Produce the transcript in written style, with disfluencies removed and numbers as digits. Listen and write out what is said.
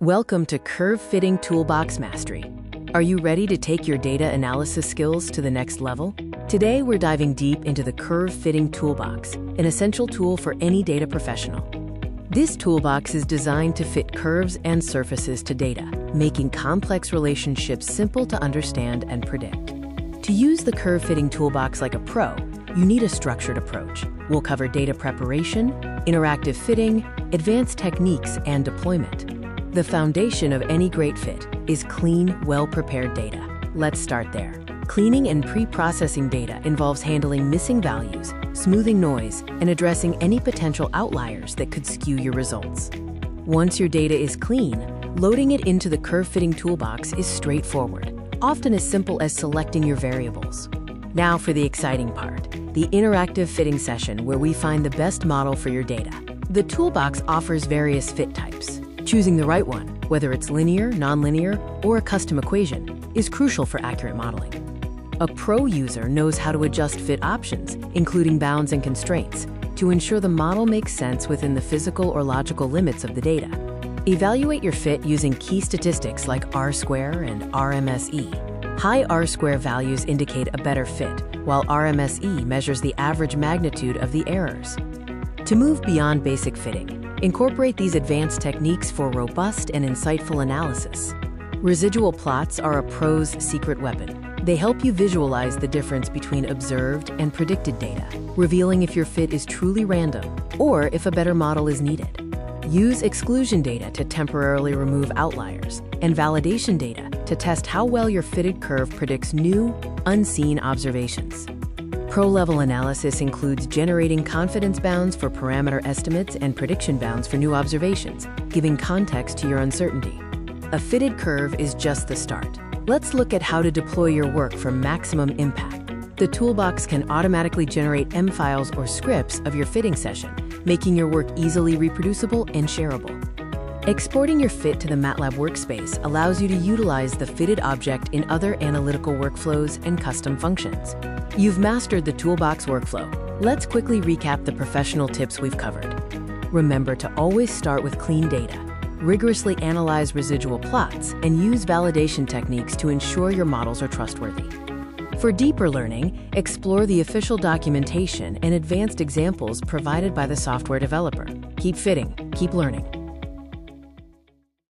Welcome to Curve Fitting Toolbox Mastery. Are you ready to take your data analysis skills to the next level? Today, we're diving deep into the Curve Fitting Toolbox, an essential tool for any data professional. This toolbox is designed to fit curves and surfaces to data, making complex relationships simple to understand and predict. To use the Curve Fitting Toolbox like a pro, you need a structured approach. We'll cover data preparation, interactive fitting, advanced techniques, and deployment. The foundation of any great fit is clean, well-prepared data. Let's start there. Cleaning and pre-processing data involves handling missing values, smoothing noise, and addressing any potential outliers that could skew your results. Once your data is clean, loading it into the Curve Fitting Toolbox is straightforward, often as simple as selecting your variables. Now for the exciting part, the interactive fitting session where we find the best model for your data. The toolbox offers various fit types. Choosing the right one, whether it's linear, nonlinear, or a custom equation, is crucial for accurate modeling. A pro user knows how to adjust fit options, including bounds and constraints, to ensure the model makes sense within the physical or logical limits of the data. Evaluate your fit using key statistics like R-square and RMSE. High R-square values indicate a better fit, while RMSE measures the average magnitude of the errors. To move beyond basic fitting, incorporate these advanced techniques for robust and insightful analysis. Residual plots are a pro's secret weapon. They help you visualize the difference between observed and predicted data, revealing if your fit is truly random or if a better model is needed. Use exclusion data to temporarily remove outliers and validation data to test how well your fitted curve predicts new, unseen observations. Pro-level analysis includes generating confidence bounds for parameter estimates and prediction bounds for new observations, giving context to your uncertainty. A fitted curve is just the start. Let's look at how to deploy your work for maximum impact. The toolbox can automatically generate M files or scripts of your fitting session, making your work easily reproducible and shareable. Exporting your fit to the MATLAB workspace allows you to utilize the fitted object in other analytical workflows and custom functions. You've mastered the toolbox workflow. Let's quickly recap the professional tips we've covered. Remember to always start with clean data, rigorously analyze residual plots, and use validation techniques to ensure your models are trustworthy. For deeper learning, explore the official documentation and advanced examples provided by the software developer. Keep fitting, keep learning.